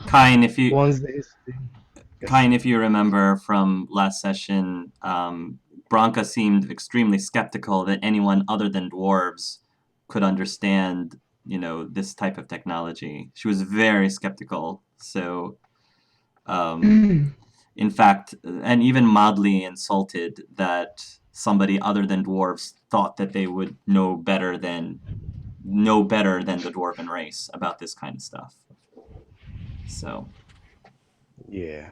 Kine, if you One's the history. Yes. Kine, if you remember from last session, Branka seemed extremely skeptical that anyone other than dwarves could understand, this type of technology. She was very skeptical. So, um, in fact, and even mildly insulted that somebody other than dwarves thought that they would know better than the dwarven race about this kind of stuff. So, Yeah.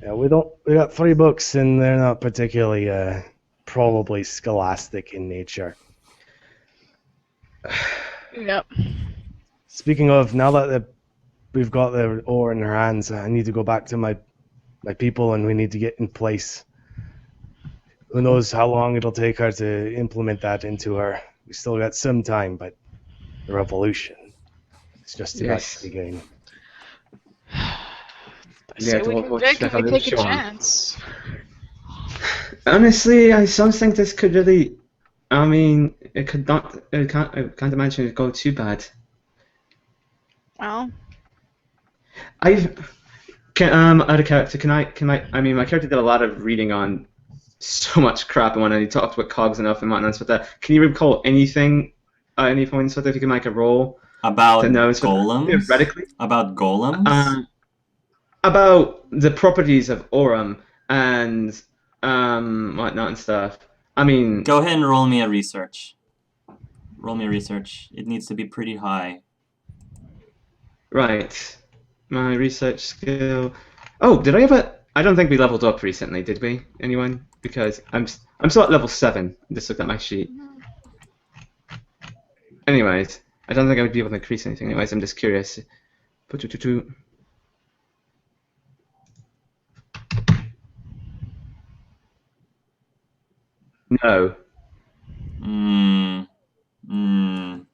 Yeah, we don't. We got 3 books, and they're not particularly, probably scholastic in nature. Yep. Speaking of, now that we've got the ore in our hands, I need to go back to my people, and we need to get in place. Who knows how long it'll take her to implement that into her. We still got some time, but the revolution is just about to begin. I say we can Vic and we take a chance. Honestly, I don't think this could really. I mean, it could not. I can't imagine it go too bad. Well, Out of character, can I? I mean, my character did a lot of reading on so much crap and whatnot. He talked about cogs enough and whatnot. But that, can you recall anything at any point? So that if you can make a roll about to know, golems. Theoretically, about golems. About the properties of Aurum and whatnot and stuff. I mean, go ahead and roll me a research. Roll me a research. It needs to be pretty high. Right. My research skill. Oh, did I ever? I don't think we leveled up recently, did we? Anyone? Because I'm still at level 7. Just looked at my sheet. Anyways, I don't think I would be able to increase anything. Anyways, I'm just curious. No.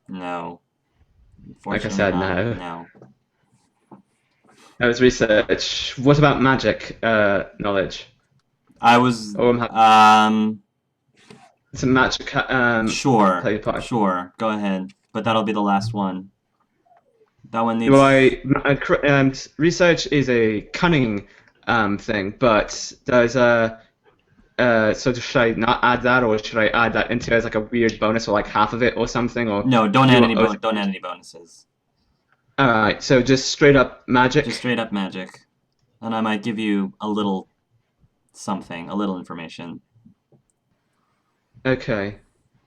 No. Like I said, no. No. That was research. What about magic knowledge? I was. It's a magic. Sure. Go ahead, but that'll be the last one. That one needs. Well, research is a cunning thing, but there's a. So should I not add that, or should I add that into as like a weird bonus, or like half of it, or something? Or no, don't add any bonuses. All right, so just straight up magic. Just straight up magic, and I might give you a little something, a little information. Okay,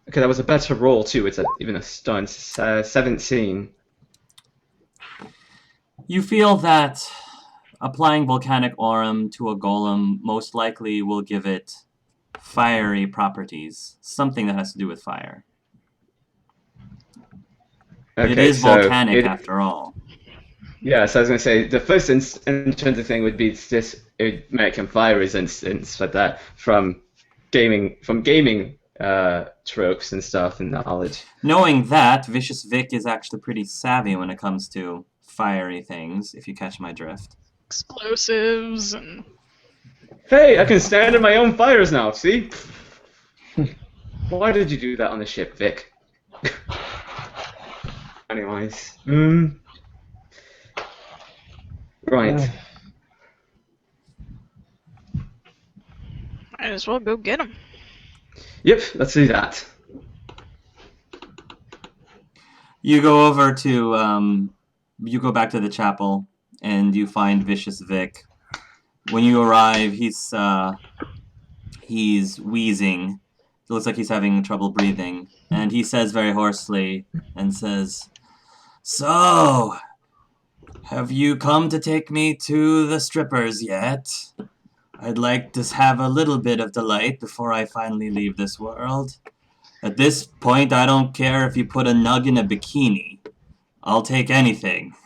that was a better roll too. It's even a stunt. 17. You feel that applying volcanic aurum to a golem most likely will give it fiery properties, something that has to do with fire. Okay, it is volcanic after all. Yeah, so I was going to say, the first intrinsic thing would be just it would make him fire resistance, but that from gaming tropes and stuff and knowledge. Knowing that, Vicious Vick is actually pretty savvy when it comes to fiery things, if you catch my drift. Explosives and... Hey, I can stand in my own fires now, see? Why did you do that on the ship, Vic? Anyways. Right. Might as well go get him. Yep, let's do that. You go over to, you go back to the chapel, and you find Vicious Vick. When you arrive, he's wheezing. It looks like he's having trouble breathing. And he says very hoarsely, and says, "So, have you come to take me to the strippers yet? I'd like to have a little bit of delight before I finally leave this world. At this point, I don't care if you put a nug in a bikini. I'll take anything."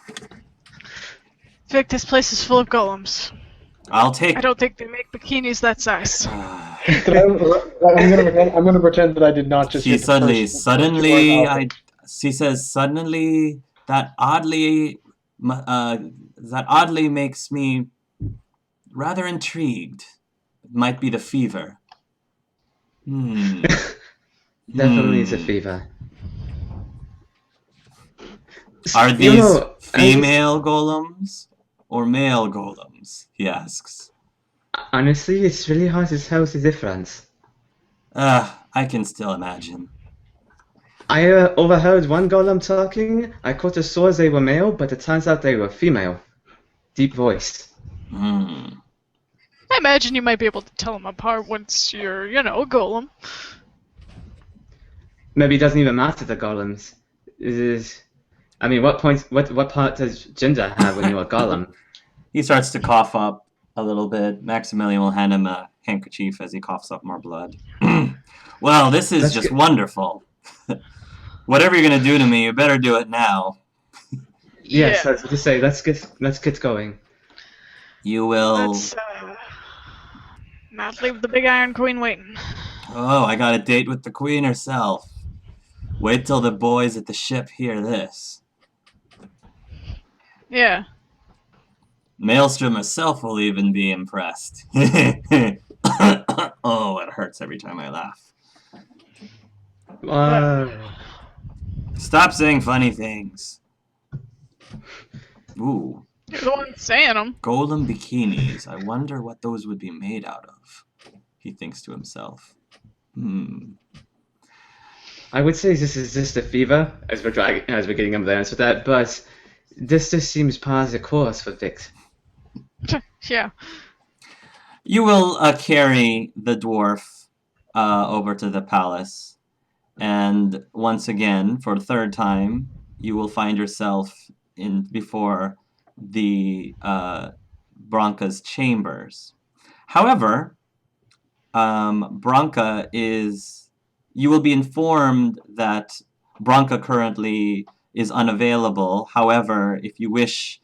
Vic, this place is full of golems. I don't think they make bikinis that size. I'm gonna pretend that I did not just. She suddenly, she says, suddenly that oddly makes me rather intrigued. It might be the fever. Definitely is a fever. Are these Female golems or male golems? He asks. Honestly, it's really hard to tell the difference. I can still imagine. I overheard one golem talking. I could have swore they were male, but it turns out they were female. Deep voice. Hmm. I imagine you might be able to tell them apart once you're, a golem. Maybe it doesn't even matter the golems. I mean, what part does gender have when you're a golem? He starts to cough up a little bit. Maximilian will hand him a handkerchief as he coughs up more blood. Well, this is That's just good. wonderful. Whatever you're gonna do to me, you better do it now. Yes, Yeah. I was to say, let's get going. You will. Let's not leave the Big Iron Queen waiting. Oh, I got a date with the queen herself. Wait till the boys at the ship hear this. Yeah. Maelstrom herself will even be impressed. Oh, it hurts every time I laugh. Stop saying funny things. Ooh. You're the one saying them. Golem bikinis. I wonder what those would be made out of. He thinks to himself. I would say this is just a fever as we're getting him there, so that, but this just seems par the course for Vic. Yeah. You will carry the dwarf over to the palace, and once again, for the third time, you will find yourself before the Branka's chambers. However, Branka is. You will be informed that Branka currently is unavailable. However, if you wish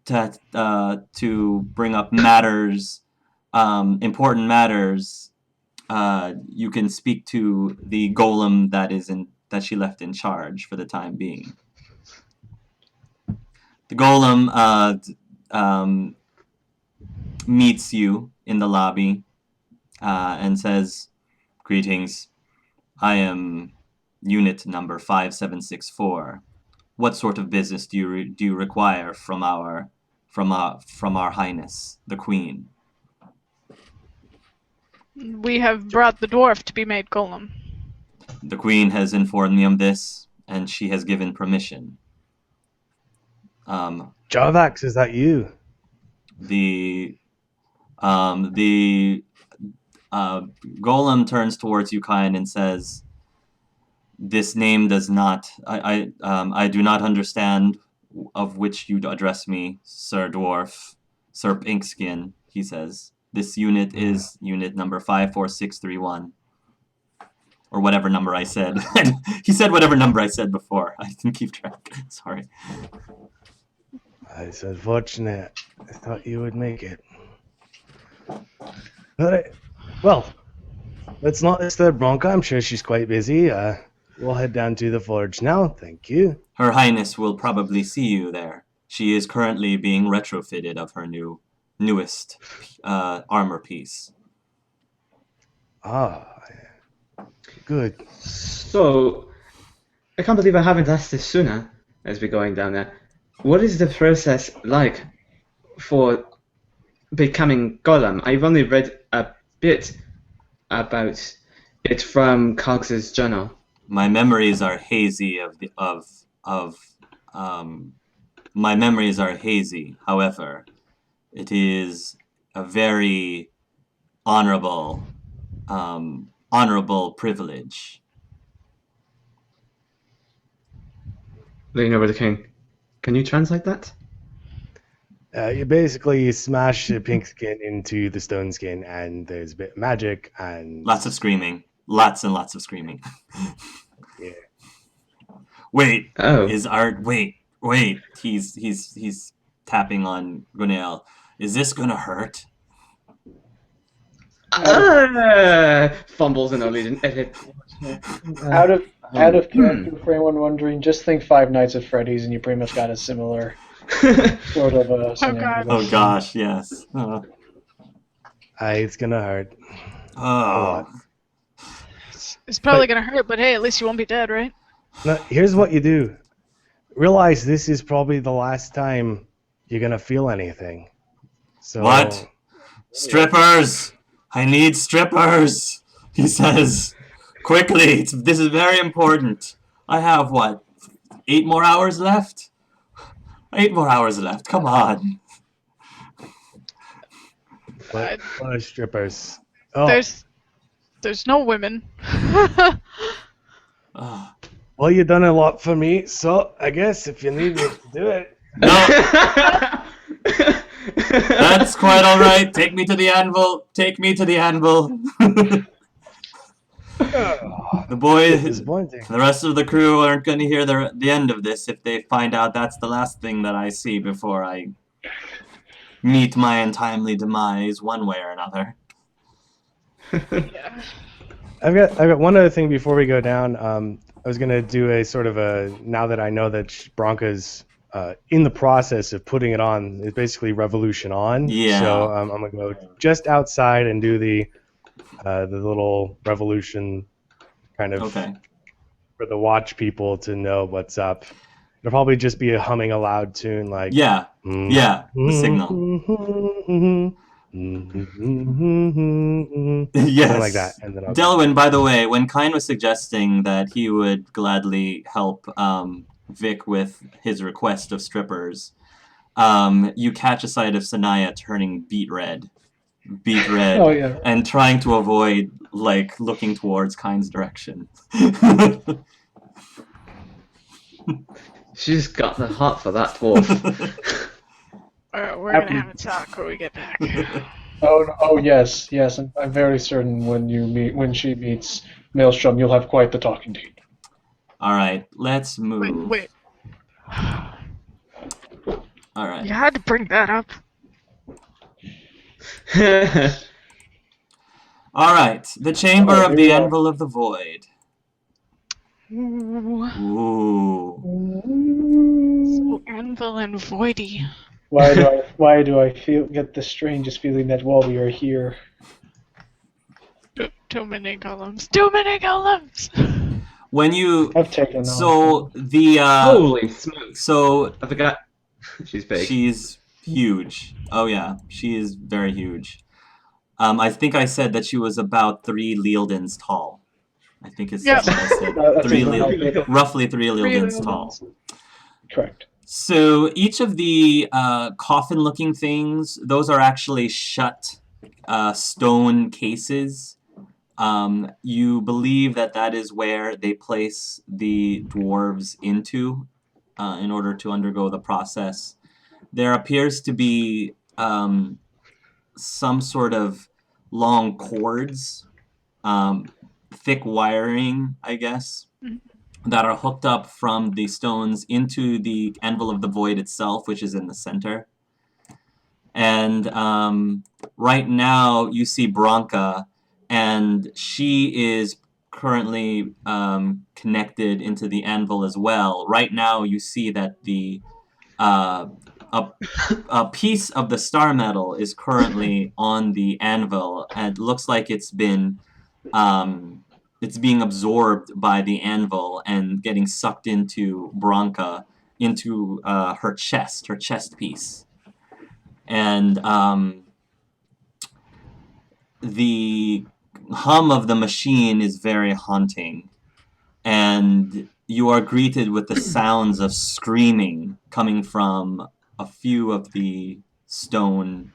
to bring up matters, important matters, you can speak to the golem that she left in charge for the time being. The golem meets you in the lobby and says, "Greetings. I am unit number 5764. What sort of business do you require from our Highness, the Queen?" We have brought the dwarf to be made golem. The Queen has informed me of this, and she has given permission. Jarvax, is that you? The golem turns towards Yukain and says, "This name does not. I do not understand of which you address me, Sir Dwarf, Sir Pinkskin." He says, "This unit is unit number 54631." Or whatever number I said. He said whatever number I said before. I didn't keep track. Sorry. It's unfortunate. I thought you would make it. But, well, let's not disturb Branka. I'm sure she's quite busy. We'll head down to the forge now. Thank you. Her Highness will probably see you there. She is currently being retrofitted of her newest armor piece. Ah, good. So, I can't believe I haven't asked this sooner as we're going down there. What is the process like for becoming golem? I've only read a bit about it from Cogs's journal. My memories are hazy my memories are hazy. However, it is a very honorable privilege. Leaning over the king. Can you translate that? You smash the pink skin into the stone skin, and there's a bit of magic and Lots of screaming. Lots and lots of screaming. Yeah. Wait. Oh. Wait. He's tapping on Gunael. Is this gonna hurt? Fumbles in a legion. Out of character for anyone wondering, just think Five Nights at Freddy's, and you pretty much got a similar sort of a scenario. God. Oh gosh, yes. it's gonna hurt. Oh. It's probably gonna hurt, but hey, at least you won't be dead, right? Now, here's what you do. realize this is probably the last time you're gonna feel anything. So What? Strippers! I need strippers! He says. Quickly! This is very important. I have, what, 8 more hours left? 8 more hours left. Come on. what are strippers? Oh, There's no women. Ugh. well, you've done a lot for me, so I guess if you need me to do it. No, that's quite alright. Take me to the anvil. Take me to the anvil. The boys, Disappointing. the rest of the crew aren't going to hear the end of this if they find out that's the last thing that I see before I meet my untimely demise one way or another. Yeah. I've got one other thing before we go down. I was gonna do a sort of a, now that I know that Branka's in the process of putting it on, it's basically revolution on. Yeah. So I'm gonna go just outside and do the little revolution kind of Okay. for the watch people to know what's up. It'll probably just be a humming a loud tune like Yeah. Yeah. The signal. Yes. Something like that, and then I'll Delwyn, by the way, when Kine was suggesting that he would gladly help Vic with his request of strippers, you catch a sight of Sanaya turning beet red, Oh yeah. and trying to avoid, like, looking towards Kine's direction. She's got the heart for that dwarf. Alright, we're gonna have a talk when we get back. Oh yes. I'm very certain when she meets Maelstrom, you'll have quite the talking to. All right, let's move. Wait. All right. You had to bring that up. All right. The Chamber Oh, of here the we are. Anvil of the Void. Ooh. Ooh. So Anvil and Voidy. Why do I get the strangest feeling that while we are here, Too many golems. Too many golems! When you I've taken so the Holy smokes! so I forgot. She's big. she's huge. Oh yeah, she is very huge. I think I said that she was about 3 Lealdens tall. I think it's Yes. what I said. That's Roughly 3 Lealdens tall. correct. So each of the coffin-looking things, those are actually shut stone cases. You believe that is where they place the dwarves into in order to undergo the process. There appears to be some sort of long cords, thick wiring, I guess, that are hooked up from the stones into the Anvil of the Void itself, which is in the center. And right now you see Branka, and she is currently connected into the anvil as well. Right now you see that the a piece of the Starmetal is currently on the anvil, and it looks like it's being absorbed by the anvil and getting sucked into Branka, into her chest piece. And the hum of the machine is very haunting, and you are greeted with the sounds of screaming coming from a few of the stone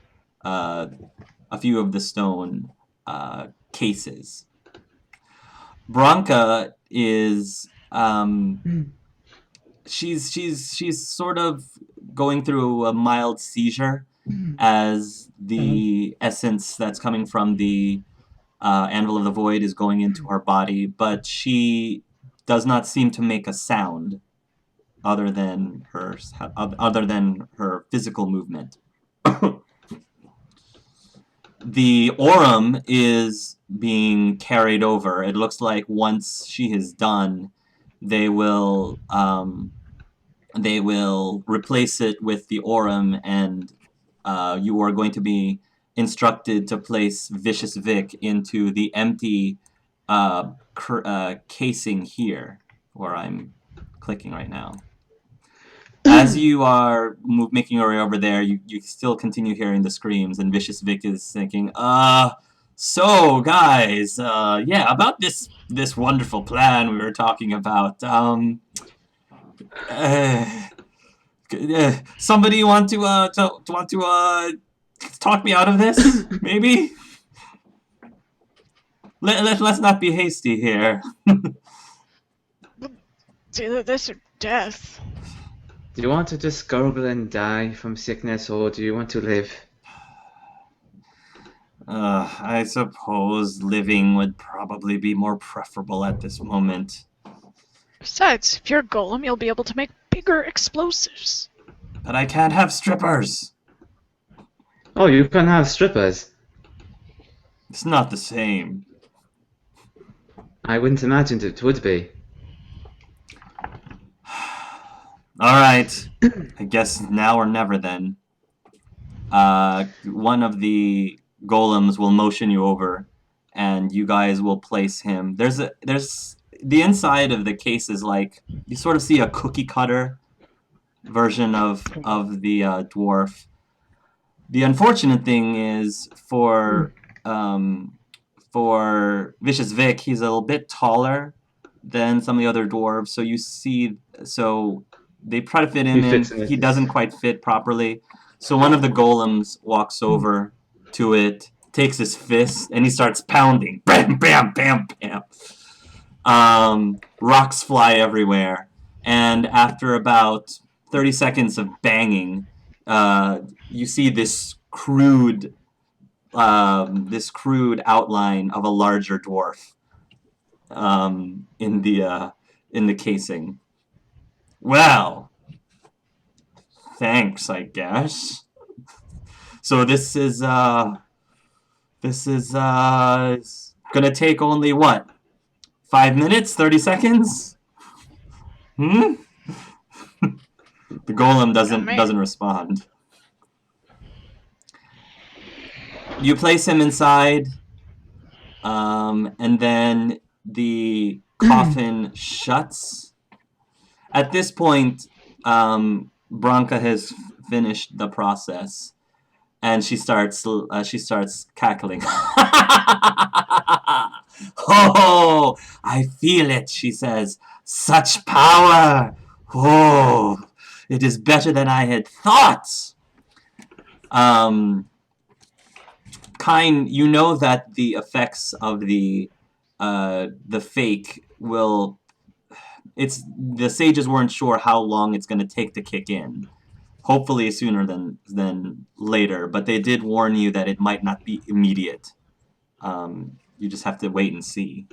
cases. Branka is she's sort of going through a mild seizure as the essence that's coming from the Anvil of the Void is going into her body, but she does not seem to make a sound other than her physical movement. The Aurum is being carried over. It looks like once she is done, they will replace it with the Aurum, and you are going to be instructed to place Vicious Vick into the empty casing here, where I'm clicking right now. As you are making your way over there, you still continue hearing the screams, and Vicious Vick is thinking, so guys, yeah, about this wonderful plan we were talking about. Somebody want to talk me out of this? Maybe. Let's not be hasty here. It's either this or death. Do you want to just gargle and die from sickness, or do you want to live? I suppose living would probably be more preferable at this moment. Besides, if you're a golem, you'll be able to make bigger explosives. But I can't have strippers. Oh, you can have strippers. It's not the same. I wouldn't imagine it would be. Alright. I guess now or never then. One of the golems will motion you over, and you guys will place him. There's the inside of the case is like, you sort of see a cookie cutter version of the dwarf. The unfortunate thing is for Vicious Vick, he's a little bit taller than some of the other dwarves, so they try to fit him in. He doesn't quite fit properly. So one of the golems walks over to it, takes his fist, and he starts pounding. Bam, bam, bam, bam. Rocks fly everywhere. And after about 30 seconds of banging, you see this crude outline of a larger dwarf in the casing. Well, thanks, I guess. So this is gonna take only what? 5 minutes? 30 seconds? The golem doesn't respond. You place him inside, and then the coffin shuts. At this point, Branka has finished the process, and she starts cackling. Oh, I feel it, she says. Such power! Oh, it is better than I had thought. Kine, you know that the effects of the fake will. The sages weren't sure how long it's going to take to kick in. Hopefully sooner than later, but they did warn you that it might not be immediate. You just have to wait and see.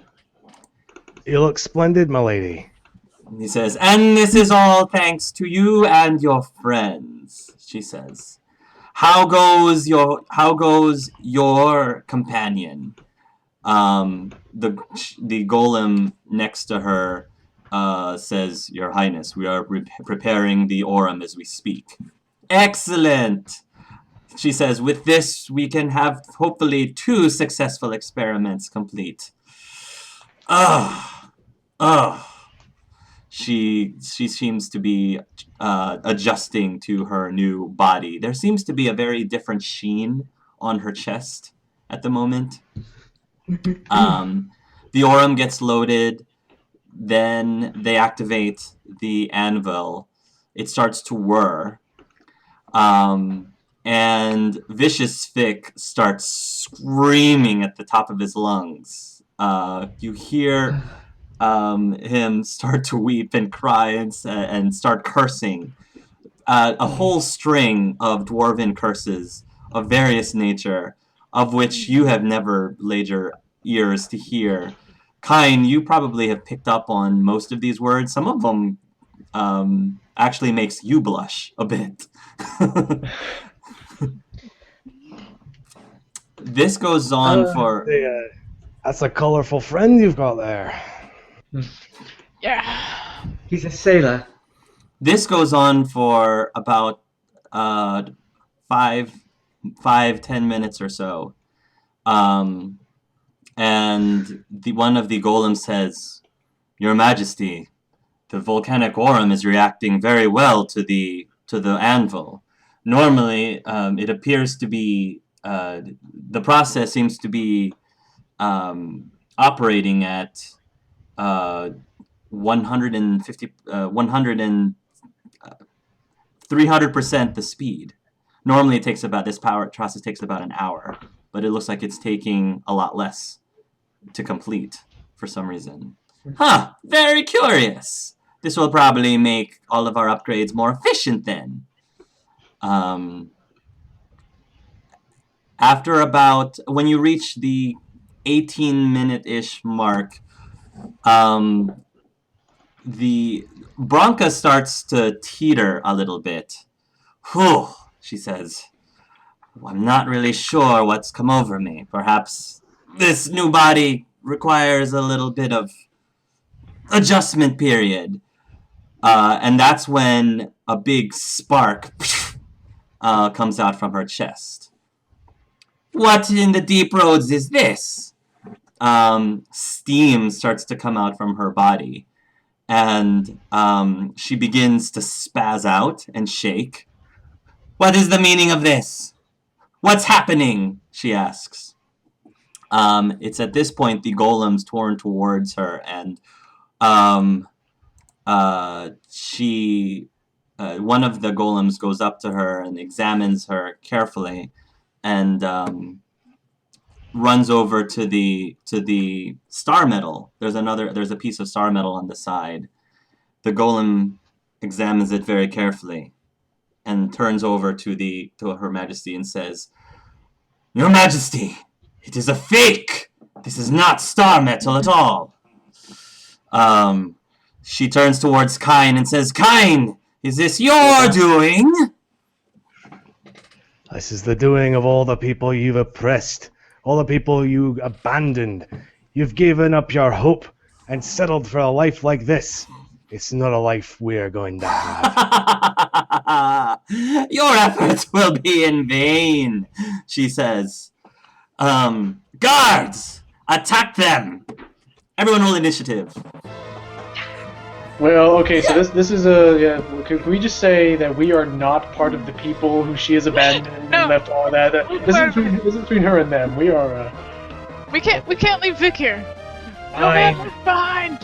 You look splendid, my lady. He says, and this is all thanks to you and your friends, she says. How goes your companion? The golem next to her says, Your Highness, we are preparing the Aurum as we speak. Excellent! She says, with this, we can have, hopefully, 2 successful experiments complete. She seems to be adjusting to her new body. There seems to be a very different sheen on her chest at the moment. The Aurum gets loaded. Then they activate the Anvil. It starts to whir. And Vicious Vick starts screaming at the top of his lungs. You hear him start to weep and cry and start cursing. A whole string of dwarven curses of various nature, of which you have never laid your ears to hear. Kine, you probably have picked up on most of these words. Some of them actually makes you blush a bit. This goes on for... That's a colorful friend you've got there. Yeah. He's a sailor. This goes on for about 5-10 minutes or so. And one of the golems says, Your Majesty, volcanic aurum is reacting very well to the anvil. Normally, it appears to be the process seems to be operating at 150, 300% the speed. Normally, it takes about this process takes about an hour, but it looks like it's taking a lot less to complete for some reason. Huh, very curious. This will probably make all of our upgrades more efficient then. After about, when you reach the 18-minute-ish mark, the Branka starts to teeter a little bit. Whew, she says. I'm not really sure what's come over me. Perhaps this new body requires a little bit of adjustment period. And that's when a big spark comes out from her chest. What in the deep roads is this? Steam starts to come out from her body. And she begins to spaz out and shake. What is the meaning of this? What's happening? She asks. It's at this point the golem's torn towards her, and one of the golems goes up to her and examines her carefully, and runs over to the Starmetal. There's a piece of Starmetal on the side. The golem examines it very carefully and turns over to Her Majesty and says, "Your Majesty, it is a fake! This is not Starmetal at all." She turns towards Kine and says, "Kine, is this your doing?" This is the doing of all the people you've oppressed, all the people you abandoned. You've given up your hope and settled for a life like this. It's not a life we're going to have. Your efforts will be in vain, she says. Guards! Attack them! Everyone roll initiative. Well, okay, so this is a Can we just say that we are not part of the people who she has abandoned and No. left all that? This is between her and them. We are. We can't leave Vic here. No man left behind.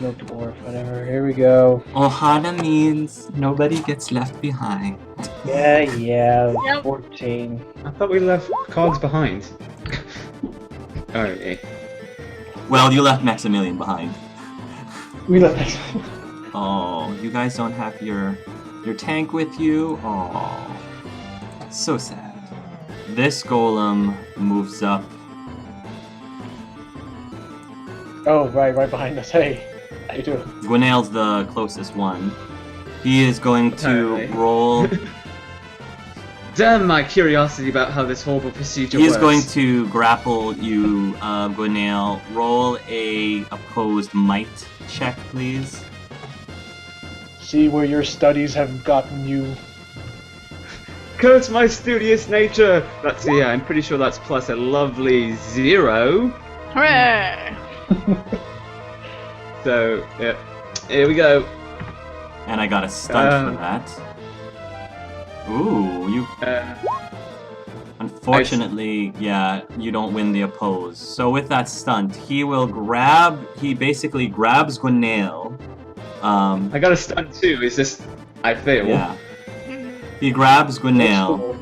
No dwarf, whatever. Here we go. Ohana means nobody gets left behind. Yeah, Yep. 14. I thought we left Cogs behind. Alright. Well, you left Maximilian behind. We left next. Oh, you guys don't have your tank with you? Oh, so sad. This golem moves up. Oh, right behind us. Hey, how you doing? Gwenail's the closest one. He is going to Apparently. roll. Damn my curiosity about how this horrible procedure He works. is going to grapple you, Gwenail. Roll a opposed might check, please. See where your studies have gotten you. Curse my studious nature! That's, yeah, I'm pretty sure that's plus a lovely 0. Hooray! So, yeah. Here we go. And I got a stunt for that. Ooh, you. Unfortunately, yeah, you don't win the oppose. So with that stunt, he basically grabs Gwenail. I got a stun too, it's just, I fail. Yeah. He grabs Gwenail, Cool.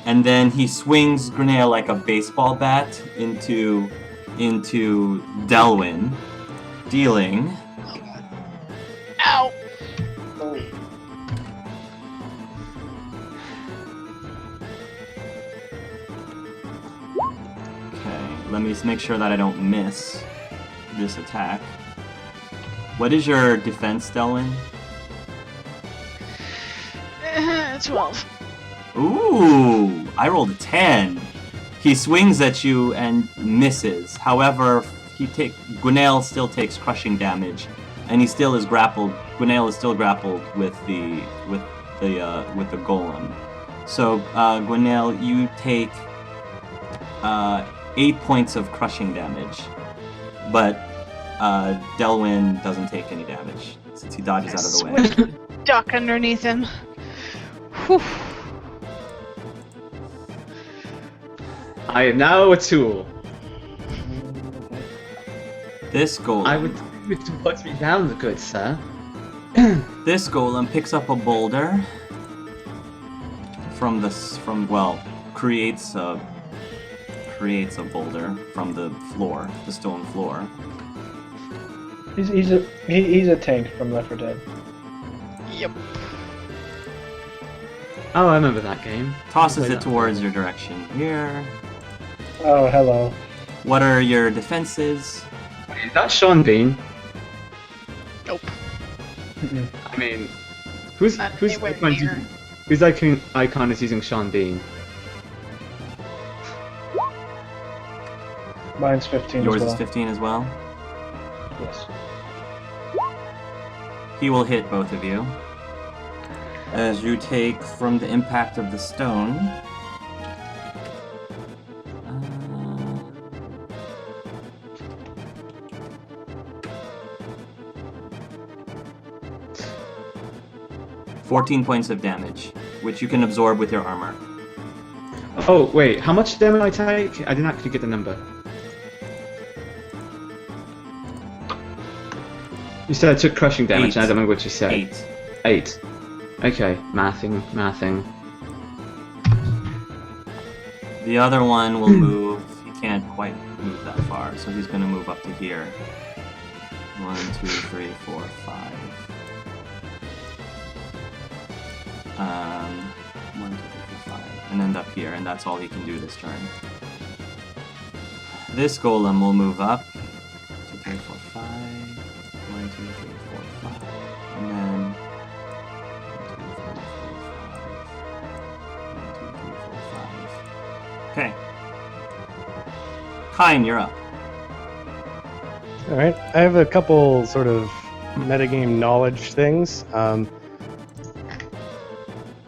and then he swings Gwenail like a baseball bat into Delwyn, dealing. Ow! Oh. Okay, let me just make sure that I don't miss this attack. What is your defense, Delwyn? 12. Ooh, I rolled a 10. He swings at you and misses. However, Gwenail still takes crushing damage, and he still is grappled. Gwenail is still grappled with the golem. So, Gwenail, you take 8 points of crushing damage, but Delwyn doesn't take any damage. since he dodges out of the way. Duck underneath him. Whew. I am now a tool. This golem. I would you to put me down, good sir. This golem picks up a boulder creates a boulder from the floor, the stone floor. He's a tank from Left 4 Dead. Yep. Oh, I remember that game. Tosses it towards your direction here. Oh, hello. What are your defenses? Is that Sean Bean? Nope. I mean, whose Not icon anywhere is near. using, whose icon is using Sean Bean? Mine's 15 Yours as well. is 15 as well. Yes. He will hit both of you. As you take from the impact of the stone. 14 points of damage, which you can absorb with your armor. Oh, wait, how much damage I take? I didn't actually get the number. You said I took crushing damage, 8. and I don't remember what you said. 8. 8. Okay, mathing. The other one will move. He can't quite move that far, so he's going to move up to here. 1, 2, 3, 4, 5. 1, 2, 3, 4, 5. And end up here, and that's all he can do this turn. This golem will move up. 2, 3, 4, 5. 1, 2, 3, 4, 5. And then 1, 2, 3, 4, 5. 1, 2, 3, 4, 5. Okay. Kine, you're up. Alright, I have a couple sort of metagame knowledge things.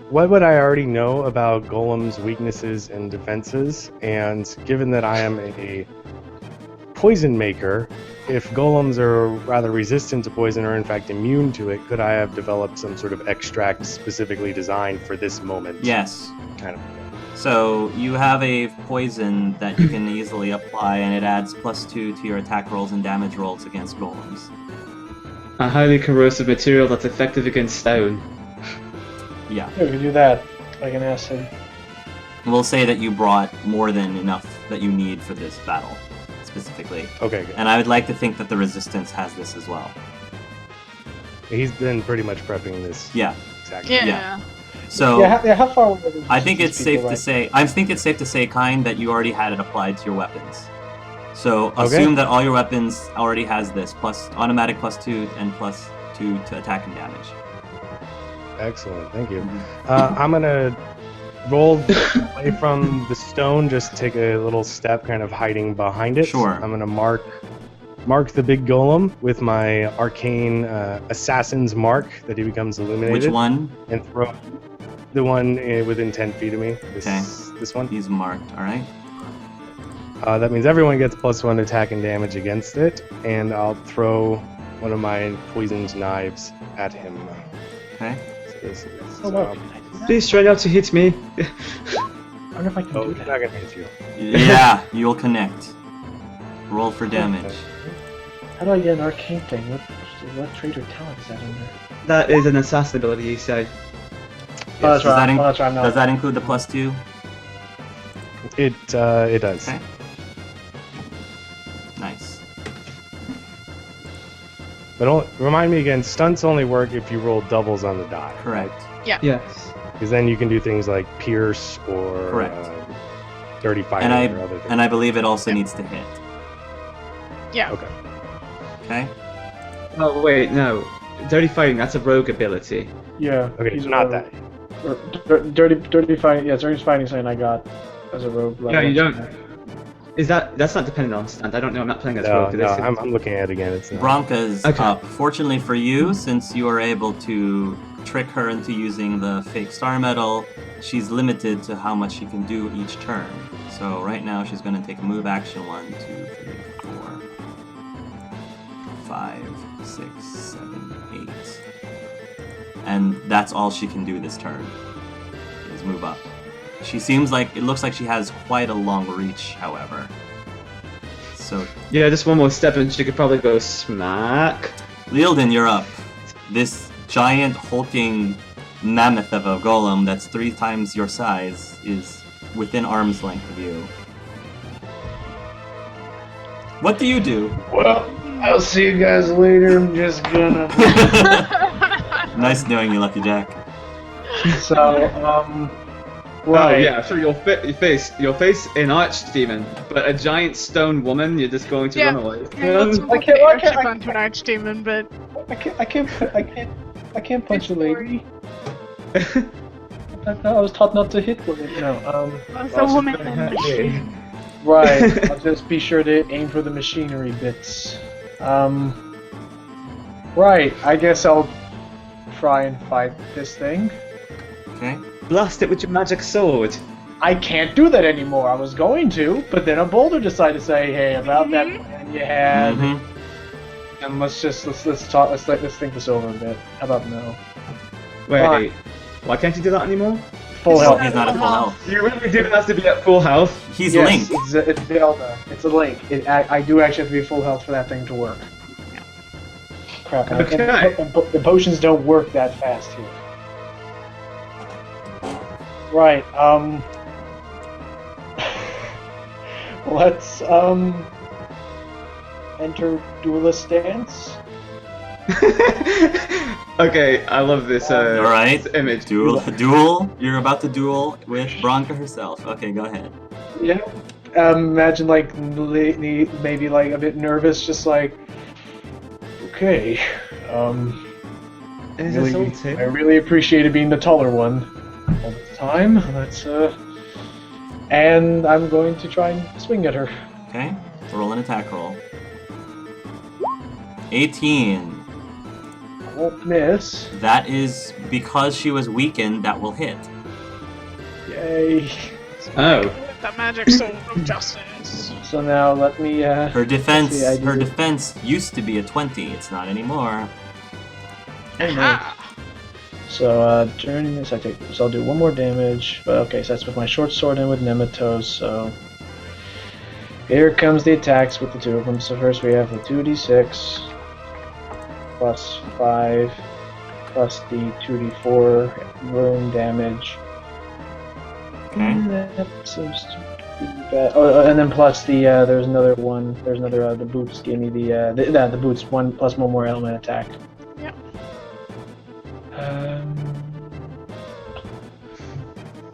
What would I already know about Golem's weaknesses and defenses? And given that I am a poison maker, if Golems are rather resistant to poison or in fact immune to it, could I have developed some sort of extract specifically designed for this moment? Yes. Kind of. So you have a poison that you can easily apply, and it adds +2 to your attack rolls and damage rolls against golems. A highly corrosive material that's effective against stone. Yeah. Yeah, we can do that, like an acid. We'll say that you brought more than enough that you need for this battle, specifically. Okay, good. And I would like to think that the Resistance has this as well. He's been pretty much prepping this. Yeah. Exactly. Yeah. Yeah. So How far away are I think these it's people, safe to right? say. I think it's safe to say, Kine, that you already had it applied to your weapons. So Okay. assume that all your weapons already has this plus automatic +2 and +2 to attack and damage. Excellent, thank you. I'm gonna roll away from the stone, just take a little step, kind of hiding behind it. Sure. I'm gonna mark the big golem with my arcane assassin's mark that he becomes illuminated. Which one? And throw the one within 10 feet of me. Okay. This one. He's marked. All right. That means everyone gets +1 attack and damage against it, and I'll throw one of my poisoned knives at him. Okay. So this is, Oh, wow. Please try not to hit me. I wonder if I can oh, do he's that. not gonna hit you. Yeah, you'll connect. Roll for damage. How do I get an arcane thing? What trait or talent is that in there? That is an assassin ability, you say. Oh, that's Does right. that, Oh, that's right. I'm not. does that include the +2? It does. Okay. Nice. But remind me again, stunts only work if you roll doubles on the die. Correct. Yes. Because then you can do things like pierce or Correct. dirty fighting or other things. And I believe it also needs to hit. Yeah. Okay. Okay. Oh, wait, no. Dirty fighting, that's a rogue ability. Yeah. Okay, he's so a not rogue. that. Or dirty fighting. Yeah, dirty fighting is something I got as a rogue. Yeah, you don't. That's not dependent on stunt. I don't know, I'm not playing as No, rogue. no, I'm looking at it again. It's not. Branka's Okay. up. Fortunately for you, since you are able to trick her into using the fake Starmetal, she's limited to how much she can do each turn. So right now she's going to take a move action 1, 2, 3, 4, 5, 6, 7, 8. and that's all she can do this turn. Is move up. She seems like it looks like she has quite a long reach, however. So Yeah, just one more step and she could probably go smack. Lealden, you're up. This giant hulking mammoth of a golem that's 3 times your size is within arm's length of you. What do you do? Well, I'll see you guys later. I'm just gonna. Nice knowing you, Lucky Jack. So, Oh right. yeah, sure. You'll face an archdemon, but a giant stone woman. You're just going to run away. Let's I can't- I can't- actually run to an archdemon, but I can't punch a lady. I was taught not to hit women. No. as a woman in the machine. Right. I'll just be sure to aim for the machinery bits. Right. I guess I'll try and fight this thing. Okay. Blast it with your magic sword. I can't do that anymore. I was going to, but then a boulder decided to say, "Hey, about that plan you had." Mhm. And let's talk. Let's think this over a bit. How about no? Wait, Fine. why can't you do that anymore? Full health. He's not at full health. You really do have to be at full health. He's Yes, linked. it's Zelda. It's a link. I do actually have to be full health for that thing to work. Crap. Okay. And the potions don't work that fast here. Right. Let's enter duelist stance. Okay, I love this. All right. This image. Duel. You're about to duel with Branka herself. Okay, go ahead. Yeah. Imagine like maybe like a bit nervous, just like. Okay. Is Really, this all too? I really appreciated being the taller one all the time. Let's and I'm going to try and swing at her. Okay. Roll an attack roll. 18. I won't miss. That is because she was weakened. That will hit. Yay! Oh. The magic sword of justice. So now let me. Her defense. See, I do- Her defense used to be a 20. It's not anymore. Ah, So during this, so I'll do 1 more damage. But okay, so that's with my short sword and with Nemetos. So here comes the attacks with the 2 of them. So first we have the 2d6 plus 5 plus the 2d4 wound damage. Okay. That seems to be bad. Oh, and then plus the there's another one. There's another the boots gave me the boots 1 plus 1 more element attack. Yep.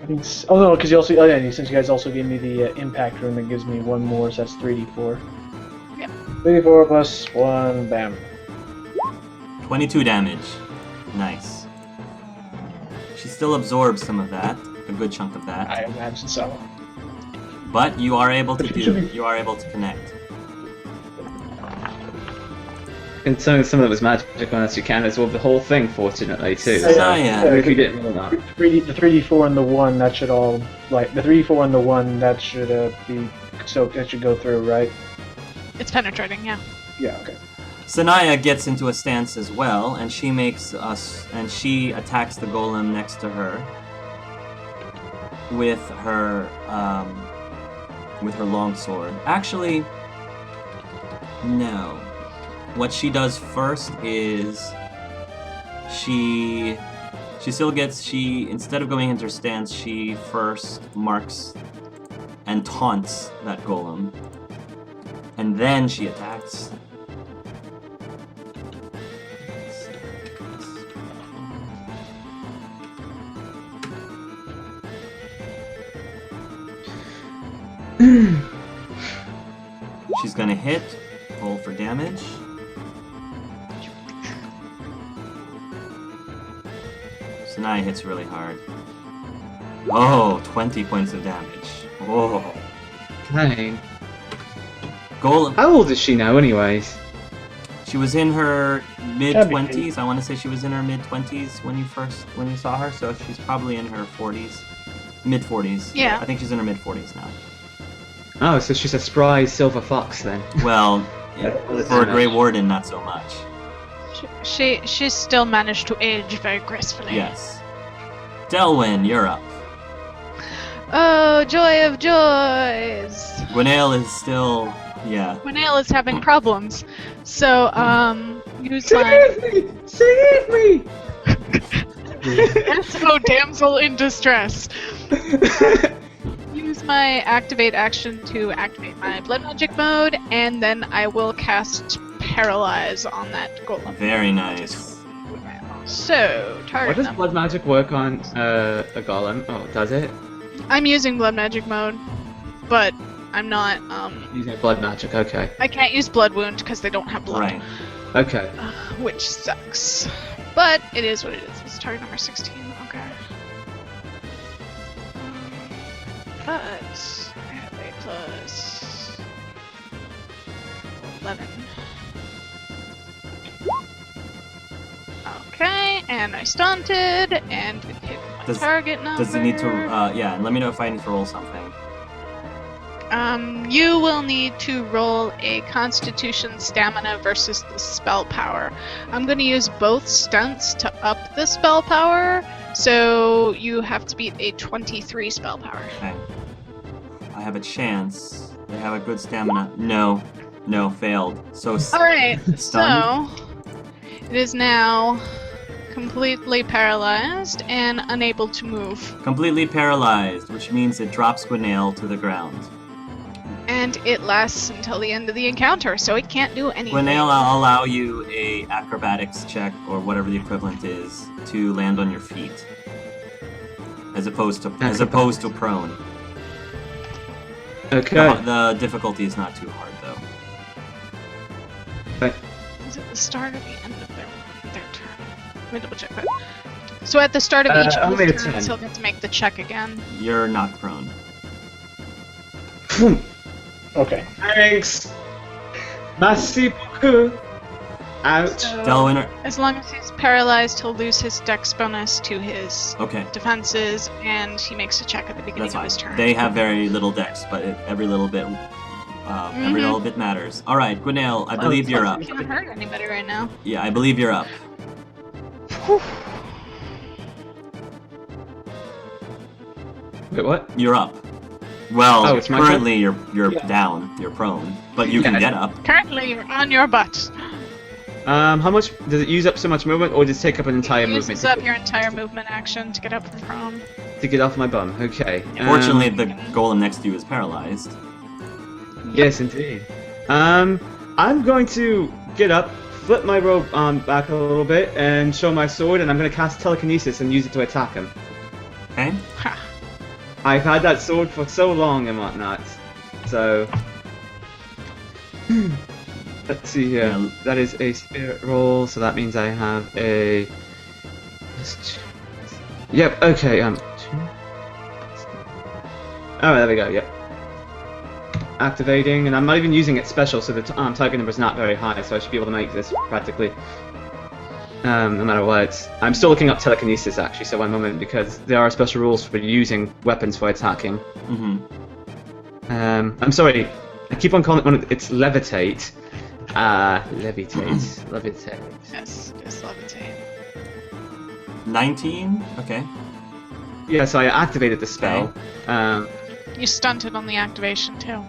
I think. Oh no, because you also since you guys also gave me the impact rune that gives me 1 more, so that's 3d4. Yep. 3d4 plus 1, bam. 22 damage. Nice. She still absorbs some of that, a good chunk of that. I imagine so. But you are able to But you should be- you are able to connect. And some of it was magic on us. You can absorb the whole thing, fortunately, too. Oh, yeah. If you didn't know that. The 3d4 and the 1 that should all like the 3d4 and the 1 that should be so that should go through, right? it's penetrating, yeah. Yeah. Okay. Sanaya gets into a stance as well, and she attacks the golem next to her with her long sword. Actually, no. What she does first is she instead of going into her stance, she first marks and taunts that golem, and then she attacks. She's gonna hit, roll for damage. Sanaya hits really hard. Oh, 20 points of damage. Oh. Dang. Golem. How old is she now, anyways? She was in her mid That'd be 20s. I want to say she was in her mid 20s when you saw her, so she's probably in her 40s. Mid 40s. Yeah. I think she's in her mid 40s now. Oh, so she's a spry silver fox then. Well, Yeah. for a Grey Warden, not so much. She still managed to age very gracefully. Yes. Delwyn, you're up. Oh, joy of joys! Gwenail is still... Yeah. Gwenail is having problems. So, use my... Save me! Save me! SO damsel in distress. Use my activate action to activate my blood magic mode, and then I will cast paralyze on that golem. Very nice. So, What target does them. blood magic work on a golem? Oh, does it? I'm using blood magic mode, but I'm not, Using blood magic, okay. I can't use blood wound because they don't have blood. Right. Okay. Which sucks. But it is what it is. It's target number 16. Okay. But I have a plus 11. Okay, and I stunted, and it hit my Does- target number. Does it need to... yeah, and let me know if I need to roll something. You will need to roll a Constitution Stamina versus the spell power. I'm going to use both stunts to up the spell power, so you have to beat a 23 spell power. Okay. I have a chance. They have a good stamina. No. No, failed. So... Alright, so Stunned? it is now completely paralyzed and unable to move. Completely paralyzed, which means it drops Gwenail to the ground. And it lasts until the end of the encounter, so it can't do anything. Gwenail, I'll allow you a acrobatics check, or whatever the equivalent is, to land on your feet. As opposed to prone. Okay. The difficulty is not too hard, though. Is it the start or the end of their turn? Let me double check that. So at the start of each of only his a 10. turns, he'll get to make the check again. You're not prone. Okay. Thanks. Merci beaucoup. Ouch. So, Delwyn, as long as he's paralyzed, he'll lose his dex bonus to his okay, defenses, and he makes a check at the beginning that's of fine. his turn. They have very little dex, but every little bit matters. All right, Gwenail, I believe you're up. He can't hurt anybody right now. Yeah, I believe you're up. Wait, what? You're up. Well, Oh, it's my currently you're Yeah. down. You're prone, but you can Yeah. get up. Currently, you're on your butt. How much does it use up so much movement, or does it take up an entire It movement uses up your entire movement action to get up from prone. to get off my bum? Okay. Fortunately, the golem next to you is paralyzed. Yes, indeed. I'm going to get up, flip my robe back a little bit, and show my sword, and I'm going to cast telekinesis and use it to attack him. Okay. Ha. I've had that sword for so long and whatnot, so... Let's see here. Yeah. That is a spirit roll, so that means I have a... Yep, okay, Oh, there we go, yep. Activating, and I'm not even using it special, so the target number is not very high, so I should be able to make this practically no matter what. I'm still looking up telekinesis actually, so one moment, because there are special rules for using weapons for attacking. Mm-hmm. I'm sorry, I keep on calling it it's levitate. Levitate. Levitate. Yes, just levitate. 19? Okay. Yeah, so I activated the spell. You stunted on the activation too.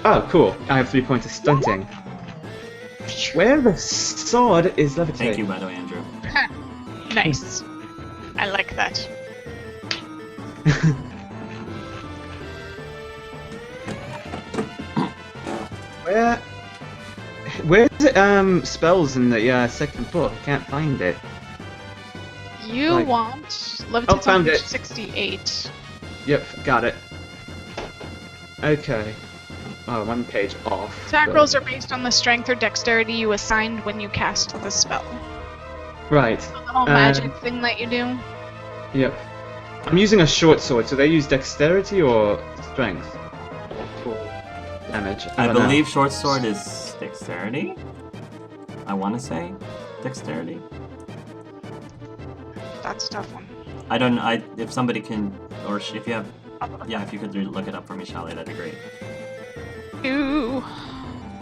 Oh, cool. I have 3 points of stunting. Where the sword is levitate? Thank you, by the way, Andrew. Nice. I like that. Where's it, spells in the second book? I can't find it. You Like- want Oh, levitate's found on page it. 68. Yep, got it. Okay. Oh, 1 page off. Attack but- rolls are based on the strength or dexterity you assigned when you cast the spell. Right. The whole magic thing that you do. Yep. I'm using a short sword, so they use dexterity or strength for damage. I don't know. believe short sword is dexterity. I want to say dexterity. That's a tough one. I don't. If somebody can, or if you have, yeah, if you could look it up for me, Shelly, that'd be great. Ooh.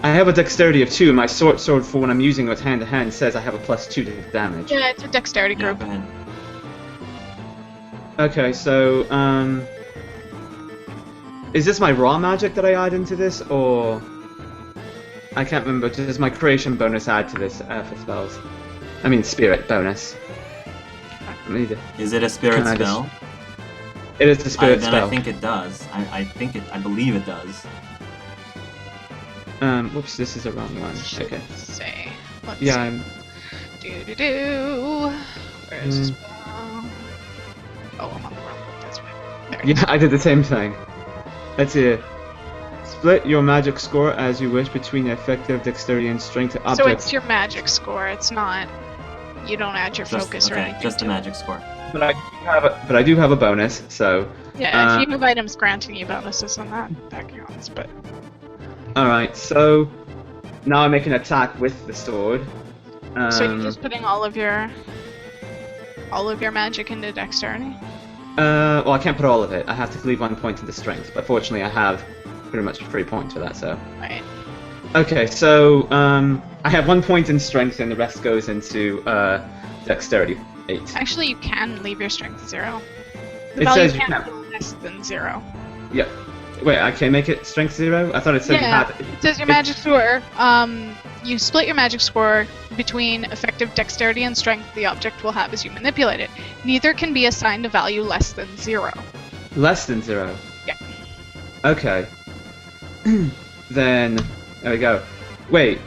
I have a dexterity of 2. My sword for when I'm using it hand to hand says I have a +2 to damage. Yeah, it's a dexterity Yeah, group. go ahead. Okay, so is this my raw magic that I add into this, or I can't remember? Does my creation bonus add to this for spells? I mean, spirit bonus. Is it a spirit Can I just- spell? It is the spirit Then spell. I think it does. I believe it does. Whoops, this is the wrong one. Should Okay. say. Let's Yeah, see. I'm, Do. Where's the spell? Oh, I'm on the wrong book. That's right. There. yeah, I did the same thing. Let's see. Split your magic score as you wish between effective dexterity and strength So objects. it's your magic score. It's not. You don't add your focus or okay, anything. just the to it. magic score. But I do have a bonus, so. Yeah, if you have items granting you bonuses, then that counts. But Alright, so now I make an attack with the sword. so you're just putting all of your magic into dexterity. Well, I can't put all of it. I have to leave 1 point into strength, but fortunately I have pretty much 3 points for that, so. Right. Okay, so I have 1 point in strength and the rest goes into dexterity 8. Actually, you can leave your strength 0. The It value says you can't can. be less than 0. Yep. Wait, I can make it strength 0? I thought it said you Yeah, had. it says your magic score. You split your magic score between effective dexterity and strength the object will have as you manipulate it. Neither can be assigned a value less than 0. Less than 0? Yeah. Okay. Then, there we go. Wait,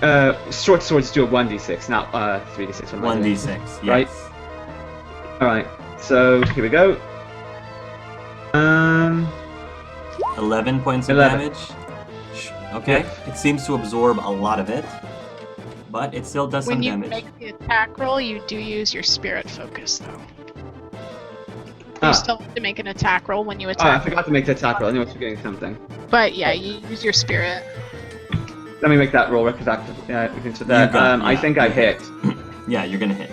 short swords do a 1d6, not 3d6. 1d6, yes. Right. Alright, so here we go. 11 points of 11. damage. Okay, it seems to absorb a lot of it, but it still does some When you damage. make the attack roll, you do use your spirit focus, though. Ah. You still have to make an attack roll when you Oh, I attack. forgot to make the attack roll. I knew I was forgetting something. But yeah, you use your spirit. Let me make that roll retroactive. So that, You got- I yeah, think I you hit. Yeah, you're gonna hit.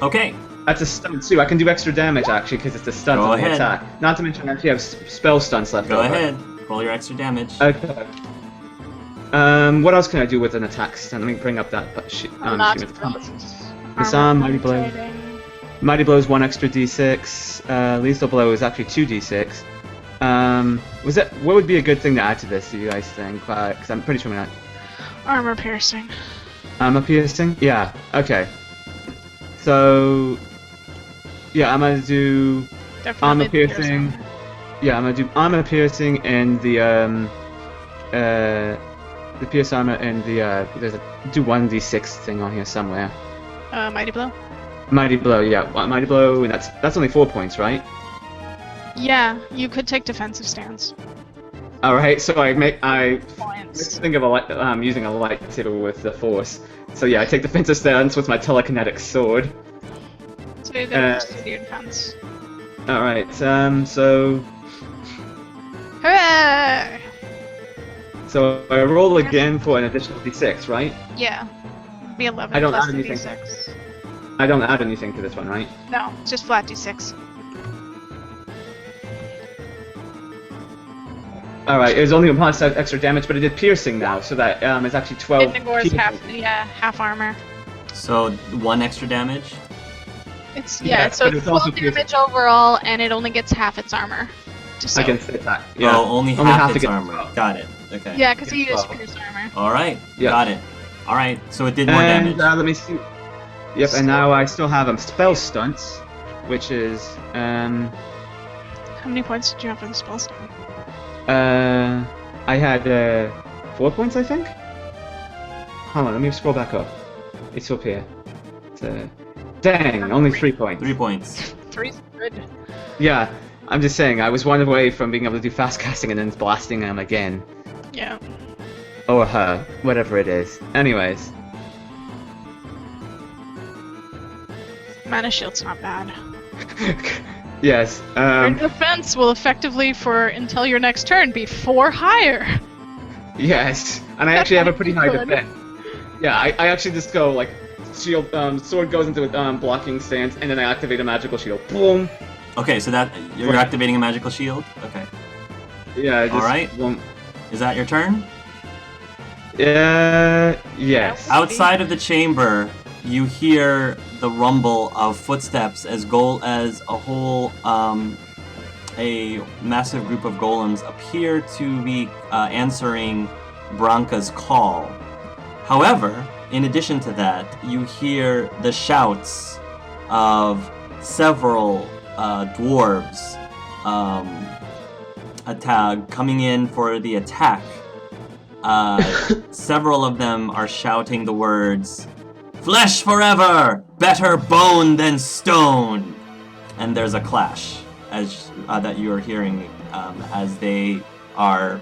Okay, That's a stunt too. I can do extra damage actually because it's a stunt Go on the ahead. attack. Not to mention I actually have spell stunts left go over. ahead. Roll your extra damage. Okay. What else can I do with an attack stunt? Let me bring up that sheet. Not Sheet with combat. armor Disarm, mighty blow. penetrating. Mighty blow is 1 extra d6. Lethal blow is actually 2d6. What would be a good thing to add to this? Do you guys think? Because I'm pretty sure we're not. Armor piercing. Armor piercing? Yeah. Okay. So. Yeah, I'm gonna do. Definitely Armor the pierce piercing. armor. Yeah, I'm gonna do armor piercing and the pierce armor and the there's a do 1d6 thing on here somewhere. Mighty blow. Mighty blow, yeah, mighty blow, and that's only 4 points, right? Yeah, you could take defensive stance. All right, so I Points. think of using a lightsaber with the force. So yeah, I take defensive stance with my telekinetic sword. So you go to your defense. All right, so Hooray! so I roll again for an additional d6, right? Yeah. Be 11 I don't plus add the anything. d6. I don't add anything to this one, right? No, it's just flat d6. All right, it was only 1 extra damage, but it did piercing now, so that it's actually 12. Indigore's piercing. half armor. So 1 extra damage. It's Yeah, so but it's it's also 12 damage overall, and it only gets half its armor. Just so. Against the attack. Yeah. Oh, only half its against armor. 12. Got it. Okay. Yeah, because he Against used 12. pierce armor. All right. Yeah. Got it. All right. So it did more And damage. let me see. Yep, and now I still have spell stunts, which is How many points did you have for the spell stone? I had 4 points, I think. Hold on, let me scroll back up. It's up here. Dang, only 3 points. 3 points. 3's good. Yeah, I'm just saying, I was one away from being able to do fast casting and then blasting them again. Yeah. Or her, whatever it is. Anyways. Mana shield's not bad. Yes, Your defense will effectively, until your next turn, be 4 higher. yes. And I actually have a pretty high Good. defense. Yeah, I actually just go, like, shield, sword goes into a blocking stance, and then I activate a magical shield. Boom! Okay, so that you're activating a magical shield. Okay. Yeah, I just Alright. won't... Is that your turn? Yes. Outside of the chamber, you hear the rumble of footsteps as a massive group of golems appear to be answering Branka's call. However, in addition to that, you hear the shouts of several dwarves coming in for the attack. Several of them are shouting the words, "Flesh forever! Better bone than stone!" And there's a clash that you are hearing as they are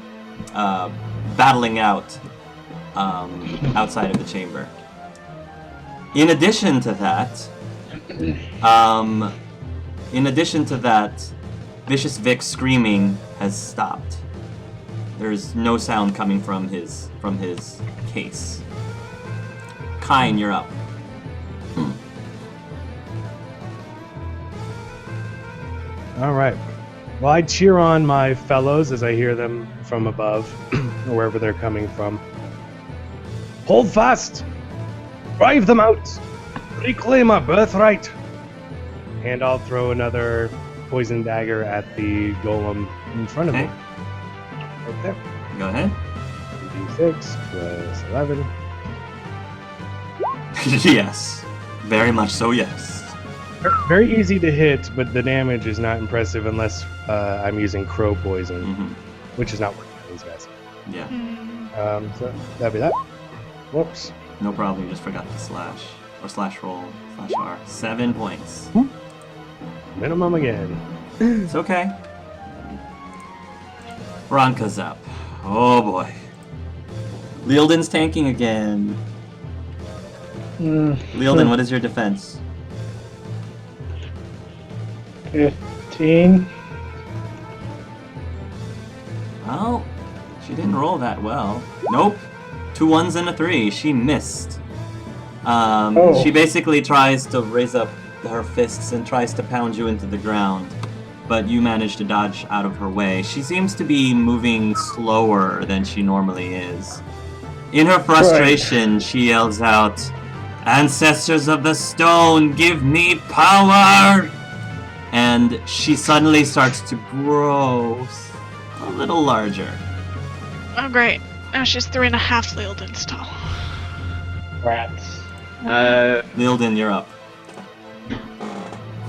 battling out outside of the chamber. In addition to that, Vicious Vick screaming has stopped. There's no sound coming from his case. Kine, you're up. All right. Well, I cheer on my fellows as I hear them from above, or wherever they're coming from. Hold fast! Drive them out! Reclaim our birthright! And I'll throw another poison dagger at the golem in front of me. Right there. Go ahead. 6 plus 11. Yes. Very much so, yes. Very easy to hit, but the damage is not impressive unless I'm using crow poison, which is not working for these guys. Yeah. So that'd be that. Whoops. No problem, you just forgot the slash. Or slash roll. Slash R. 7 points. Minimum again. It's okay. Branka's up. Oh boy. Lielden's tanking again. Lielden, what is your defense? 15. Well, she didn't roll that well. Nope. 2 1s and a 3. She missed. She basically tries to raise up her fists and tries to pound you into the ground, but you manage to dodge out of her way. She seems to be moving slower than she normally is. In her frustration, she yells out, "Ancestors of the stone, give me power!" And she suddenly starts to grow a little larger. Oh, great. Now she's 3.5 Lielden's tall. Rats. Lielden, you're up.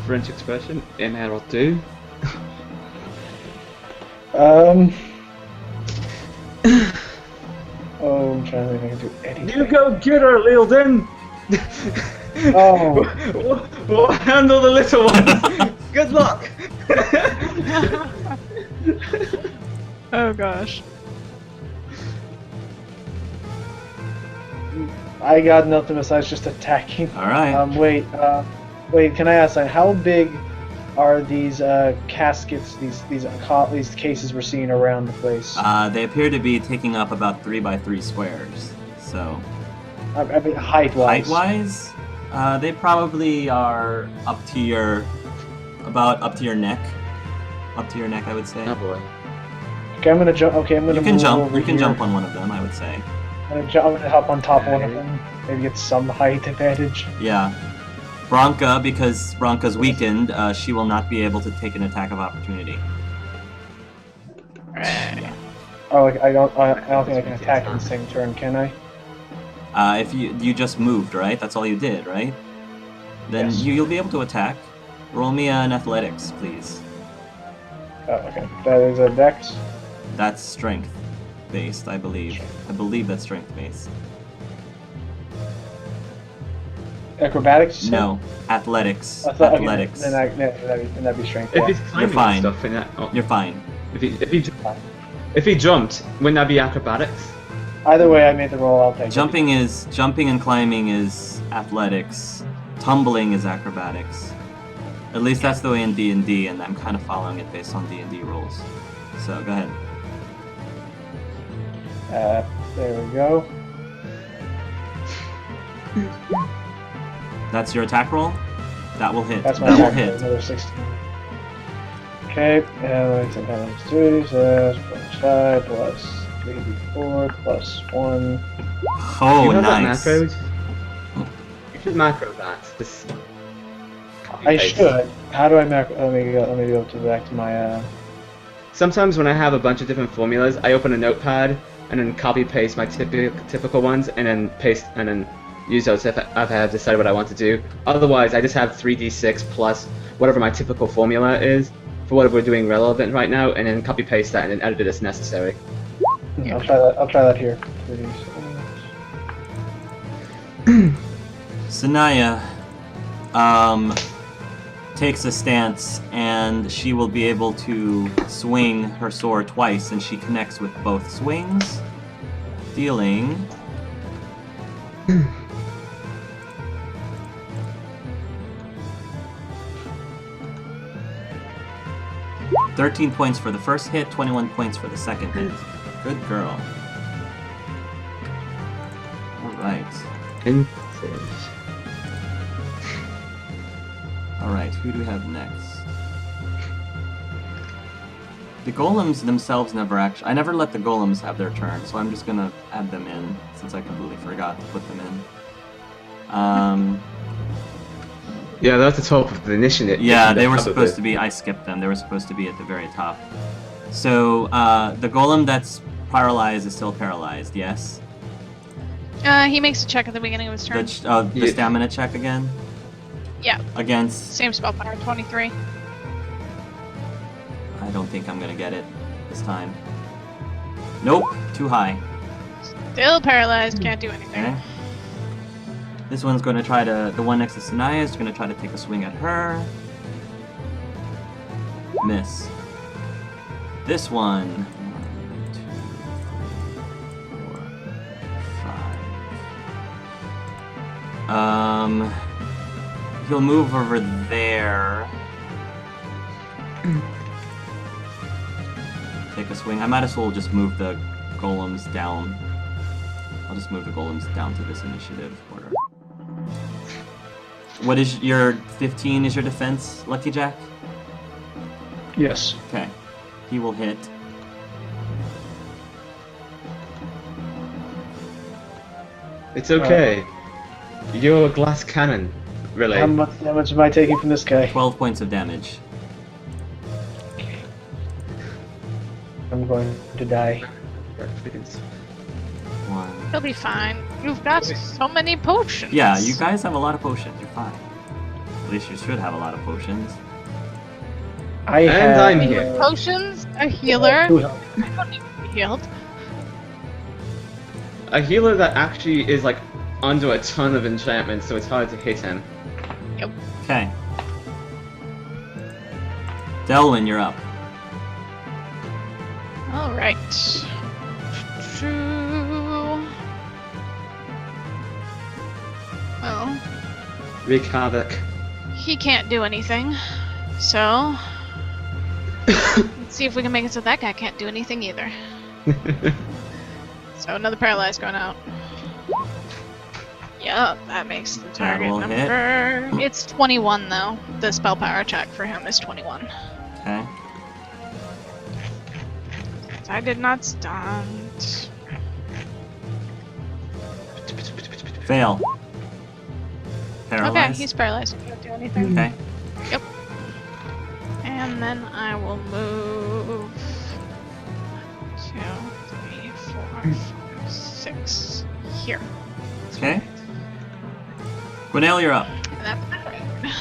French expression. Inhale 2. Oh, I'm trying to think I can do anything. You go get her, Lielden! Oh. We'll handle the little ones. Good luck! Oh gosh. I got nothing besides just attacking. Alright. Wait, can I ask, how big are these caskets, these cases we're seeing around the place? They appear to be taking up about 3 by 3 squares. So, I mean, height-wise. height-wise, they probably are up to your neck. Up to your neck, I would say. Oh boy. Okay, I'm gonna jump. Okay, I'm gonna. You can move jump. over You can here. jump on one of them, I would say. I'm gonna hop on top of one of them. Maybe get some height advantage. Yeah. Branka, because Branka's weakened, she will not be able to take an attack of opportunity. Oh, like, I don't think I can attack in the same turn, can I? If you just moved, right? That's all you did, right? Then Yes. you'll be able to attack. Roll me an athletics, please. Oh, okay. That is a dex. That's strength based, I believe. I believe that's strength based. Acrobatics. you said? No, athletics. I thought, Athletics. Okay, then that'd be strength. If Yeah. he's climbing fine. and stuff in that, You're fine. if he jumped, wouldn't that be acrobatics? Either way, I made the roll. I'll take it. Jumping and climbing is athletics. Tumbling is acrobatics. At least that's the way in D&D, and I'm kind of following it based on D&D rules. So go ahead. There we go. That's your attack roll. That will hit. That's my That will attack roll, hit. another 16. Okay, and let's times 3, so that's 5 plus 3d4 plus 1. Oh, you have nice. that macroed? You should macro that. Just copy I paste. should. How do I macro? Let me go back to my. Sometimes when I have a bunch of different formulas, I open a notepad and then copy paste my typical ones and then paste and then use those if I have decided what I want to do. Otherwise, I just have 3d6 plus whatever my typical formula is for what we're doing relevant right now, and then copy paste that and then edit it as necessary. I'll try that. I'll try that here. 3d6. Sanaya takes a stance, and she will be able to swing her sword twice, and she connects with both swings, dealing 13 points for the first hit, 21 points for the second hit. Good girl. Alright. Alright, who do we have next? The golems themselves never actually... I never let the golems have their turn, so I'm just gonna add them in, since I completely forgot to put them in. Yeah, that's the top of the initiative. Yeah, they were supposed to be... I skipped them. They were supposed to be at the very top. So, the golem that's paralyzed is still paralyzed, yes? He makes a check at the beginning of his turn. The stamina check again? Yeah. Against... Same spell power, 23. I don't think I'm gonna get it this time. Nope, too high. Still paralyzed, can't do anything. Okay. This one's gonna try to... The one next to Sanaya is gonna try to take a swing at her. Miss. This one... 1, 2, 3, 4, 5. He'll move over there. Take a swing. I might as well just move the golems down. I'll just move the golems down to this initiative order. What is your 15 is your defense, Lucky Jack? Yes. Okay. He will hit. It's okay. You're a glass cannon, really. How much am I taking from this guy? 12 points of damage. I'm going to die. 1. He'll be fine. You've got so many potions. Yeah, you guys have a lot of potions. You're fine. At least you should have a lot of potions. I And have, I'm here. Potions, a healer. 2 health. I don't need to be healed. A healer that actually is like under a ton of enchantments, so it's hard to hit him. Okay. Delwyn, you're up. Alright. Well, Wreak havoc. he can't do anything. So, let's see if we can make it so that guy can't do anything either. So another paralyzed going out. Yeah, that makes the target will number. It's 21 though. The spell power check for him is 21. Okay. I did not stunt. Fail. Paralyzed. Okay, he's paralyzed. He can't do anything. Okay. And then I will move 2, 3, 4, 5, 6 here. Okay. Gwinnell, you're up. And that's it.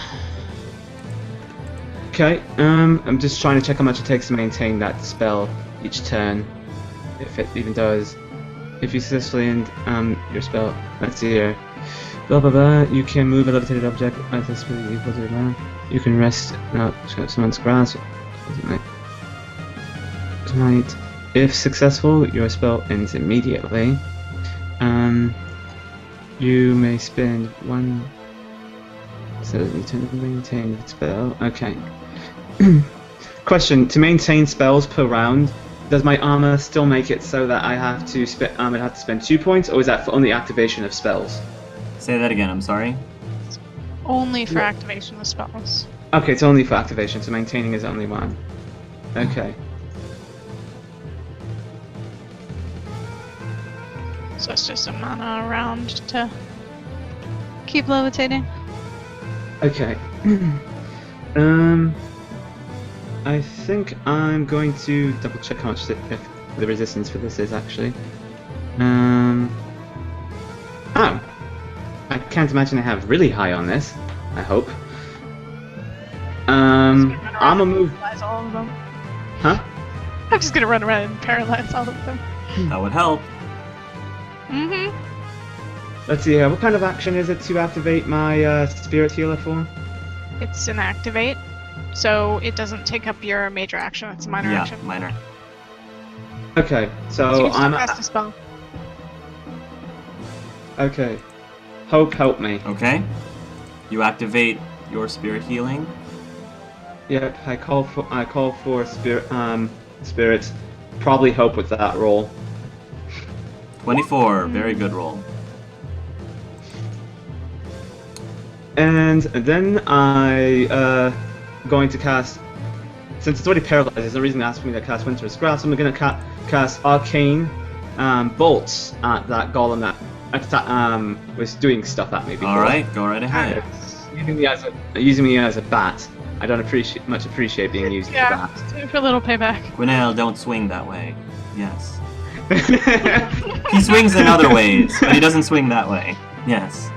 Okay, I'm just trying to check how much it takes to maintain that spell each turn, if it even does. If you successfully end your spell, let's see here. Blah blah blah. You can move a levitated object at this speed equal to the You can rest out someone's grasp tonight. If successful, your spell ends immediately. You may spend 1. So you turn to maintain the spell. Okay. Question: to maintain spells per round, does my armor still make it so that I have to spend 2 points, or is that for only activation of spells? Say that again, I'm sorry. Only for activation of spells. Okay, it's only for activation, so maintaining is only 1. Okay. So it's just a mana around to keep levitating. Okay. I think I'm going to double check how much if the resistance for this is actually. Oh. I can't imagine I have really high on this. I hope. I'm gonna move. Paralyze all of them. Huh? I'm just gonna run around and paralyze all of them. That would help. Mm-hmm. Let's see. What kind of action is it to activate my spirit healer for? It's an activate, so it doesn't take up your major action. It's a minor Yeah, action. minor. Okay, So so you can I'm. cast a spell. Okay. Hope help me. Okay. You activate your spirit healing. Yep, I call for spirits. Probably hope with that roll. 24. Very good roll. And then I going to cast. Since it's already paralyzed, there's no reason to ask me to cast Winter's Grasp. I'm gonna cast Arcane bolts at that golem that was doing stuff at me before. All right, go right ahead. Using me as a bat. I don't much appreciate being used Yeah, as a bat. time for a little payback. Gwinnell, don't swing that way. Yes. He swings in other ways, but he doesn't swing that way. Yes.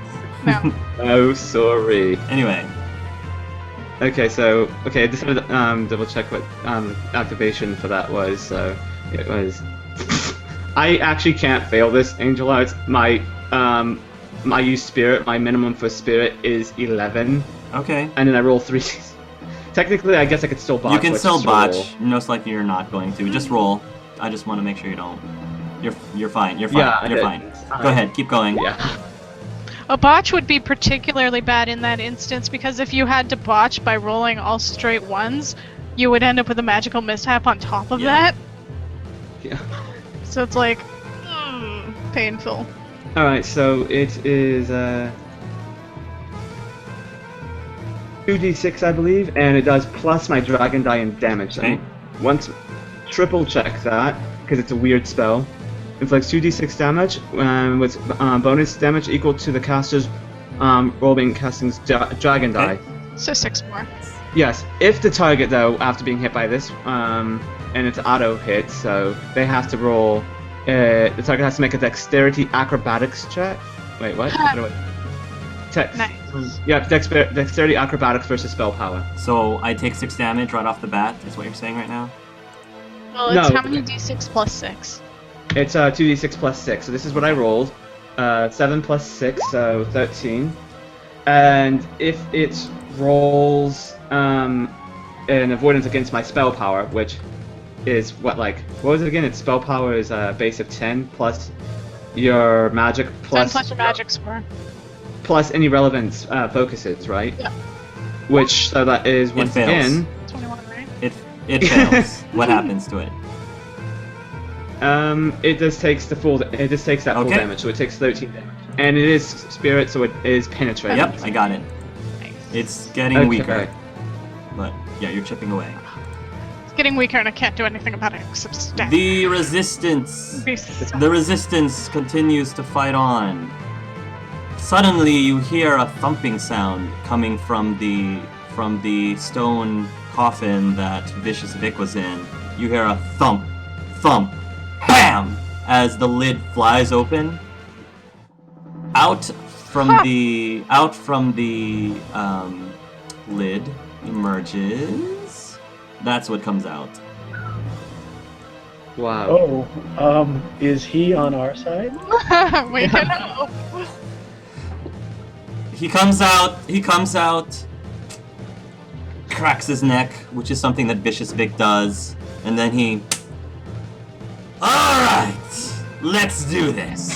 No. Oh, sorry. Anyway, Okay, I just had to double check what activation for that was. So it was. I actually can't fail this, Angel Arts. My use spirit. My minimum for spirit is 11, okay. and then I roll 3. Technically, I guess I could still botch. You can let's still just roll. botch. Most likely you're not going to. Just roll. I just want to make sure you don't. You're fine. You're fine. Yeah, You're fine. Go ahead. Keep going. Yeah. A botch would be particularly bad in that instance because if you had to botch by rolling all straight ones, you would end up with a magical mishap on top of Yeah. that. Yeah. So it's like, painful. All right, so it is 2d6, I believe, and it does plus my dragon die and damage. Okay. Once triple check that because it's a weird spell. Inflicts 2d6 damage with bonus damage equal to the caster's roll being casting's dragon die. So 6 more. Yes, if the target though, after being hit by this, and it's auto hit, so they have to roll. The target has to make a dexterity acrobatics check. Wait, what? Nice. Yeah, dexterity acrobatics versus spell power. So I take 6 damage right off the bat. Is what you're saying right now? Well, it's No. how many d6 plus 6? It's 2d6 plus 6. So this is what I rolled. 7 plus 6, so 13. And if it rolls an avoidance against my spell power, which is what was it again? Its spell power is a base of 10 plus your magic 10 plus plus your magic score. plus any relevant focuses, right? Yeah. Which so that is once fails. again 21, right? It fails. What happens to it? it just takes that full Okay. damage, so it takes 13 damage. And it is spirit, so it is penetrating. Yep, I got it. Nice. It's getting Okay. weaker. But yeah, you're chipping away. It's getting weaker and I can't do anything about it except stab. The resistance. The resistance continues to fight on. Suddenly, you hear a thumping sound coming from the stone coffin that Vicious Vick was in. You hear a thump, thump, bam, as the lid flies open. Out from the lid emerges. That's what comes out. Wow. Oh, is he on our side? We don't know. He comes out, cracks his neck, which is something that Vicious Vick does, and then he... Alright, let's do this.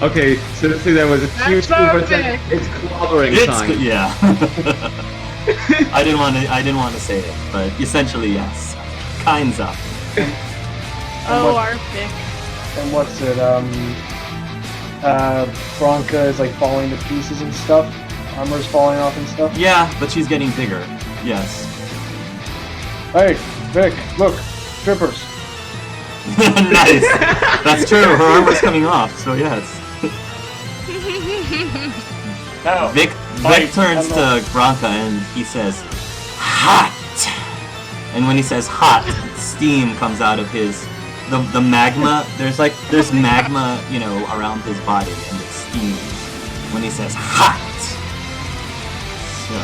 Okay, so let's see, there was a huge so super big. attack. It's clobbering time. Yeah. I didn't want to say it, but essentially yes. Kinds of. Oh, our pick. And what's it? Branka is like falling to pieces and stuff. Armor's falling off and stuff. Yeah, but she's getting bigger. Yes. Hey, Vic, look, strippers. Nice. That's true. Her armor's coming off. So yes. Now, Vic turns to Branka and he says, "Hot." And when he says "hot," steam comes out of the magma. There's magma, around his body, and it steams when he says "hot." So